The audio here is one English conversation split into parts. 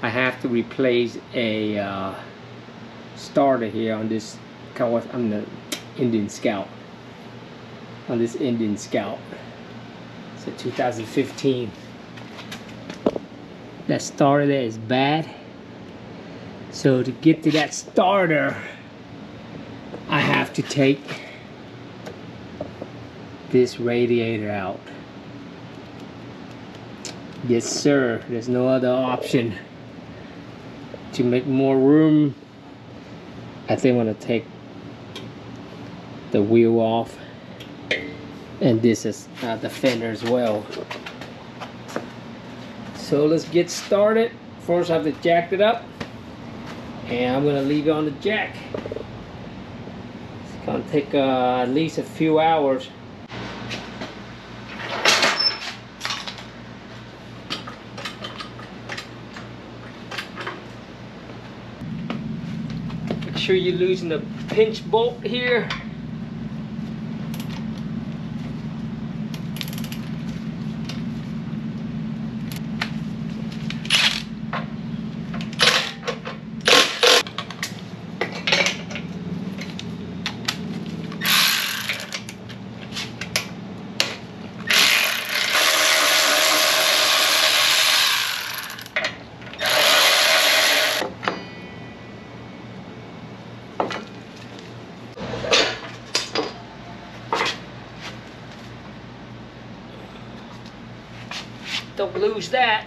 I have to replace a starter here on this on the Indian Scout. On this Indian Scout. It's a 2015. That starter there is bad. So to get to that starter, I have to take this radiator out. Yes sir, there's no other option. To make more room, I think I'm gonna take the wheel off, and this is the fender as well. So let's get started. First I have to jack it up, and I'm gonna leave it on the jack. It's gonna take at least a few hours. Make sure you're losing the pinch bolt here. Don't lose that.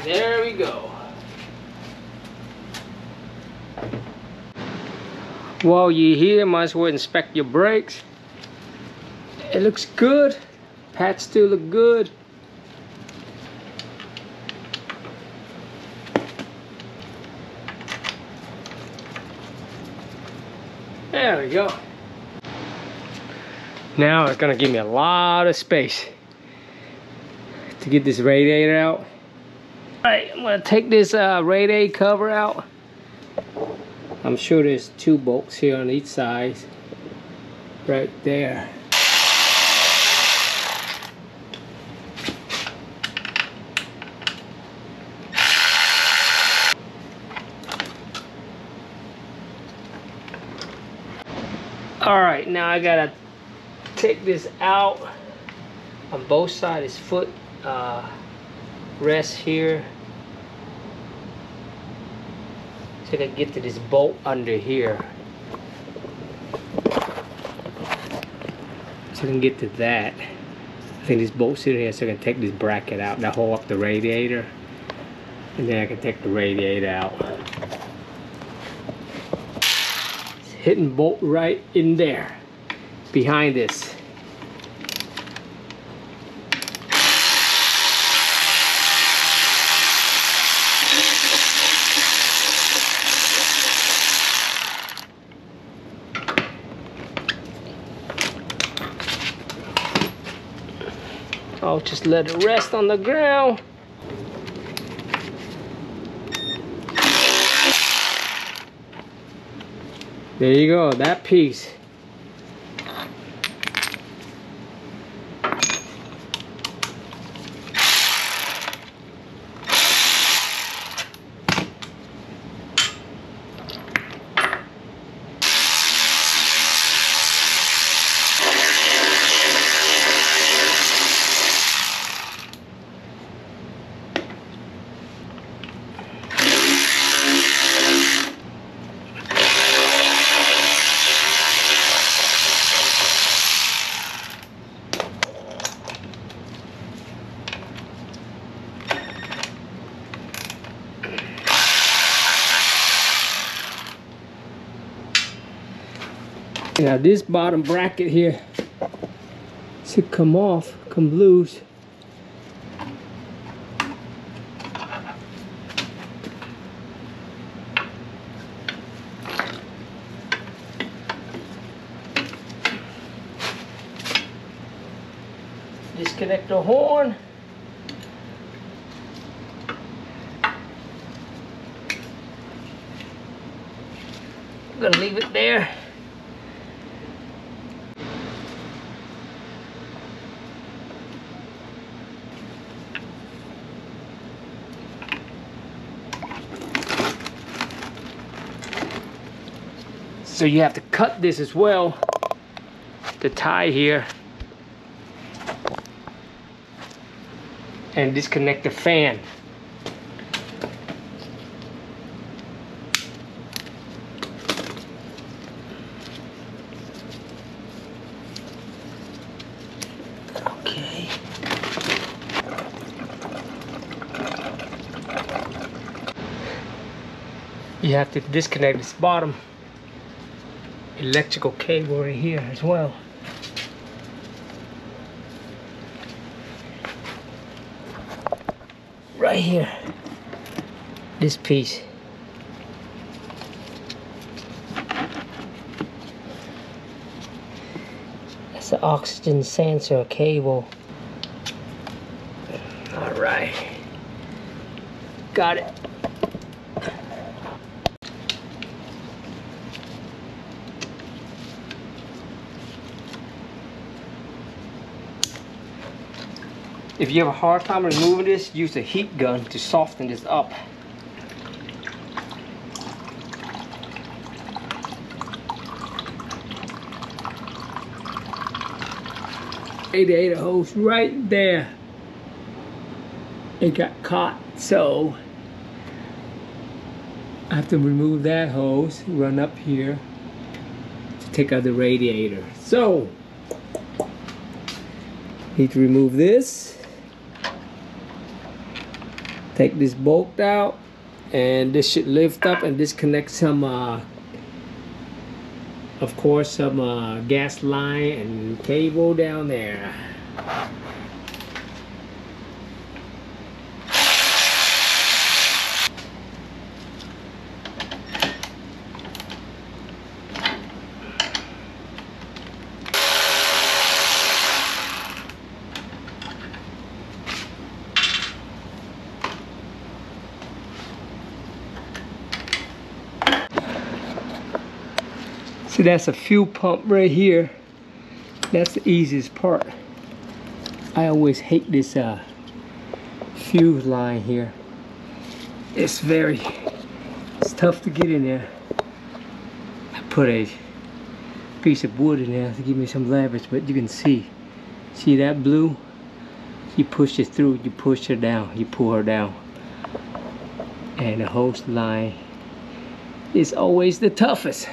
There we go. While you're here, might as well inspect your brakes. It looks good. Pads still look good. There we go. Now it's gonna give me a lot of space to get this radiator out. Alright, I'm gonna take this radiator cover out. I'm sure there's 2 bolts here on each side. Right there. Alright, now I gotta take this out on both sides. Foot rest here. So I can get to this bolt under here. So I can get to that. I think this bolt's in here, so I can take this bracket out that hold up the radiator. And then I can take the radiator out. It's hitting bolt right in there, behind this. I'll just let it rest on the ground. There you go, that piece. Now this bottom bracket here should come off, come loose. disconnect the horn. I'm gonna leave it there. So you have to cut this as well, the tie here, and disconnect the fan. Okay. You have to disconnect this bottom electrical cable right here as well. Right here, this piece. That's the oxygen sensor cable. All right, got it. If you have a hard time removing this, use a heat gun to soften this up. Radiator hose right there. It got caught, so I have to remove that hose, run up here to take out the radiator. So, need to remove this. Take this bolt out, and this should lift up and disconnect some, of course, some gas line and cable down there. So that's a fuel pump right here. That's the easiest part. I always hate this fuse line here. It's tough to get in there. I put a piece of wood in there to give me some leverage, but you can see that blue? You push it through, you push her down, you pull her down. And the hose line is always the toughest.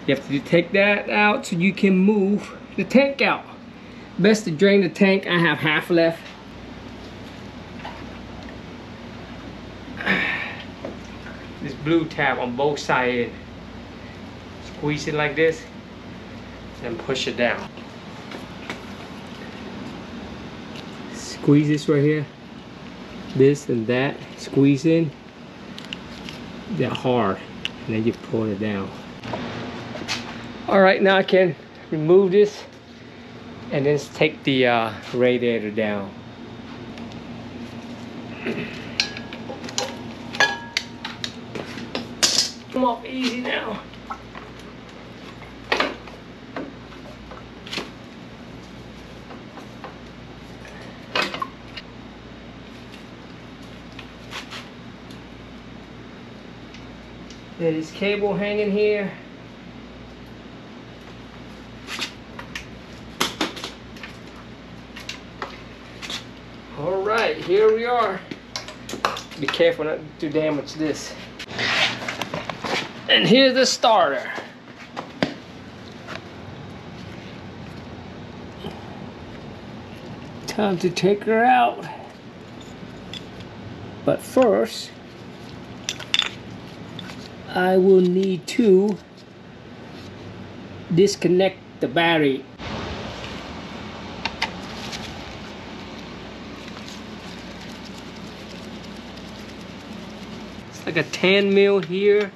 You have to take that out so you can move the tank out. Best to drain the tank. I have half left. This blue tab on both sides. Squeeze it like this and push it down. Squeeze this right here. This and that. Squeeze in. They're hard. And then you pull it down. Alright, now I can remove this and then take the radiator down. Come off easy now. There's cable hanging here. Alright, here we are. Be careful not to damage this. And here's the starter. Time to take her out. But first, I will need to disconnect the battery. It's like a 10 mil here.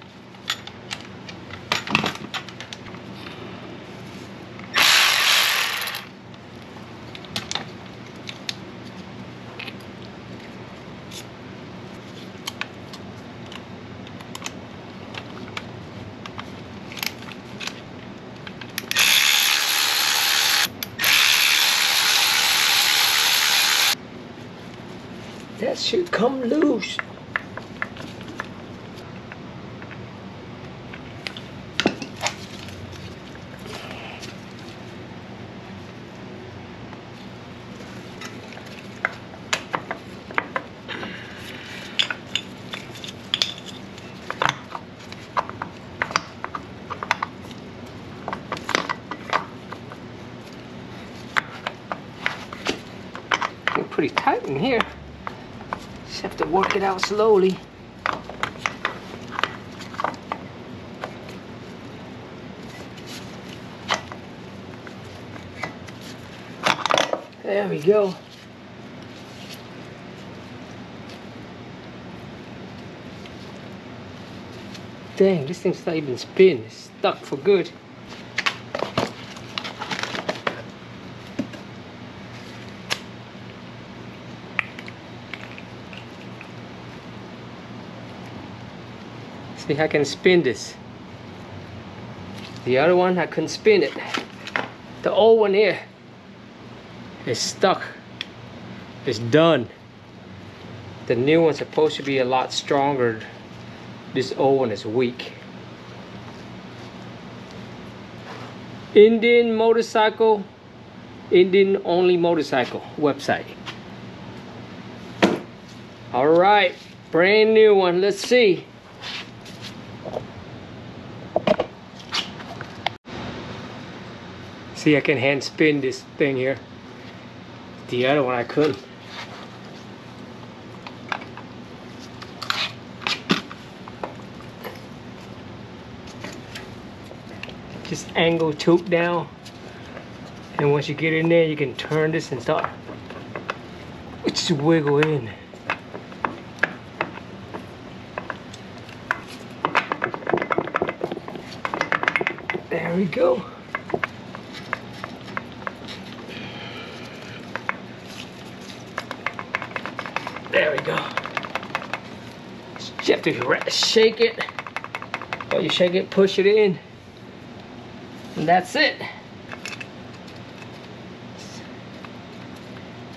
should come loose. Pretty tight in here. Just have to work it out slowly. There we go. Dang, this thing's not even spin. It's stuck for good. See, I can spin this. The other one, I couldn't spin it. The old one here is stuck. It's done. The new one's supposed to be a lot stronger. This old one is weak. Indian motorcycle, Indian only motorcycle website. All right, brand new one. Let's see. See, I can hand spin this thing here. The other one I couldn't. Just angle choke down, and once you get in there, you can turn this and start. Just wiggle in. There we go. There we go. You have to shake it. While you shake it, push it in. And that's it.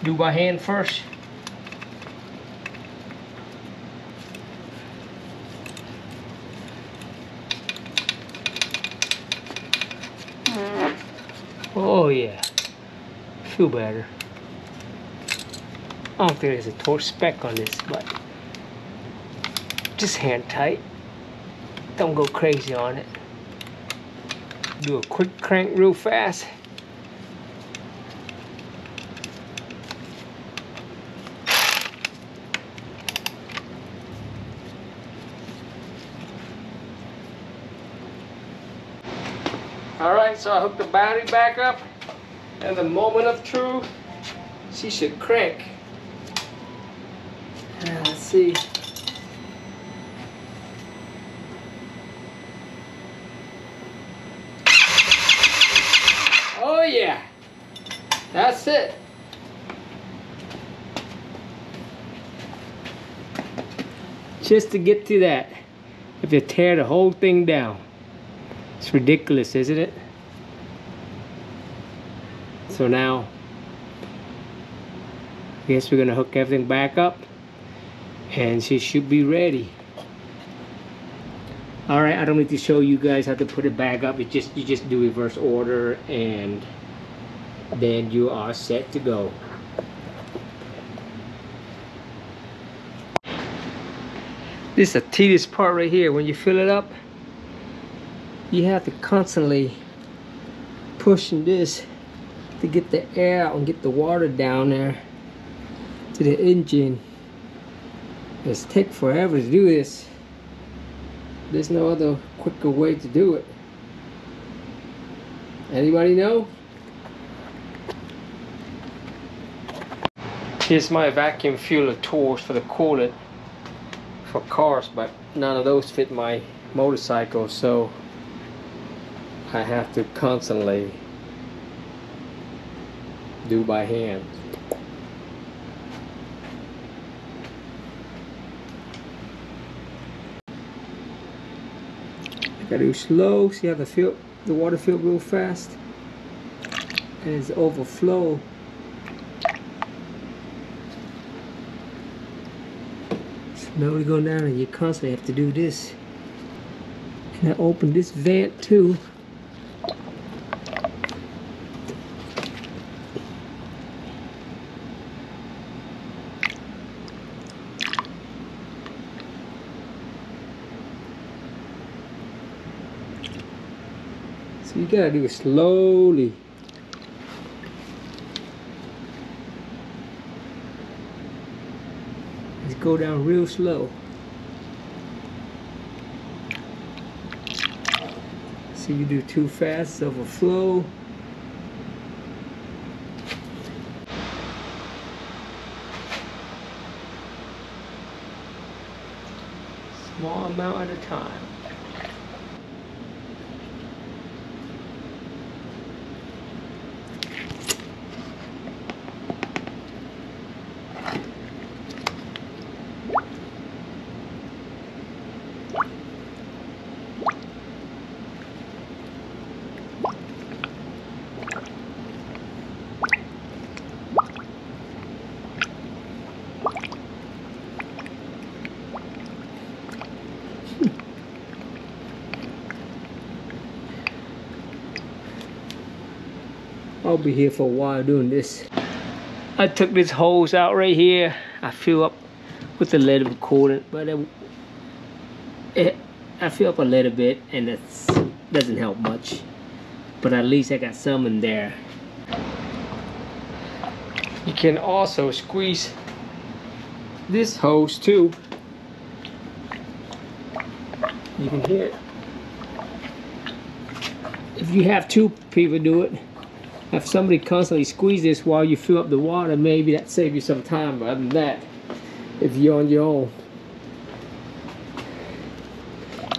Do by hand first. Oh yeah. Feel better. I don't think there's a torque spec on this, but just hand tight. Don't go crazy on it. Do a quick crank real fast. Alright, so I hooked the battery back up, and the moment of truth, she should crank. Let's see. Oh yeah, that's it. Just to get to that, if you tear the whole thing down. It's ridiculous, isn't it? So now, I guess we're gonna hook everything back up, and she should be ready. All right, I don't need to show you guys how to put it back up. You just do reverse order, and then you are set to go. This is a tedious part right here. When you fill it up, you have to constantly pushing this to get the air out and get the water down there to the engine. It's take forever to do this. There's no other quicker way to do it. Anybody know? Here's my vacuum fueler tools for the coolant for cars, but none of those fit my motorcycle, so I have to constantly do by hand. I gotta do slow, see how the water fill real fast, and it's overflow. Now we're going down and you constantly have to do this. And I open this vent too. So you gotta do it slowly. Just go down real slow. So you do too fast, it's overflow. Small amount at a time. I'll be here for a while doing this. I took this hose out right here. I fill up with a little coolant, but I fill up a little bit, and that doesn't help much. But at least I got some in there. You can also squeeze this hose too. You can hear it. If you have two people do it, have somebody constantly squeeze this while you fill up the water, maybe that saves you some time. But other than that, if you're on your own,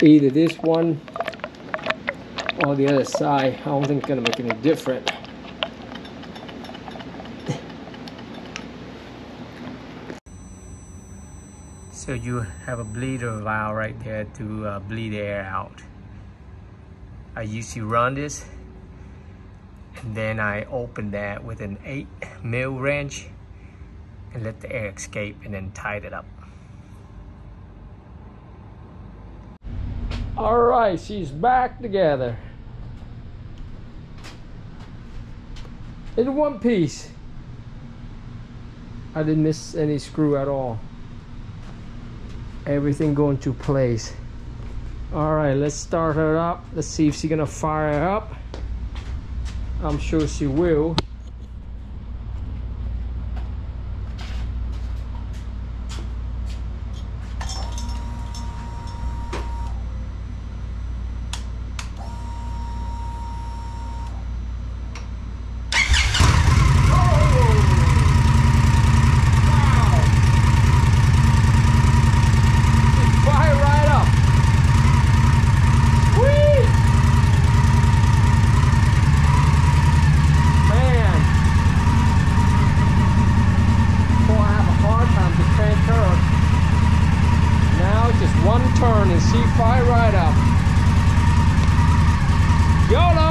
either this one or the other side, I don't think it's gonna make any difference. So you have a bleeder valve right there to bleed air out. I usually run this, and then I open that with an 8mm wrench and let the air escape, and then tied it up. All right, she's back together in one piece. I didn't miss any screw at all. Everything going to place. All right, let's start her up. Let's see if she's gonna fire her up. I'm sure she will. One turn and she fire right up. YOLO!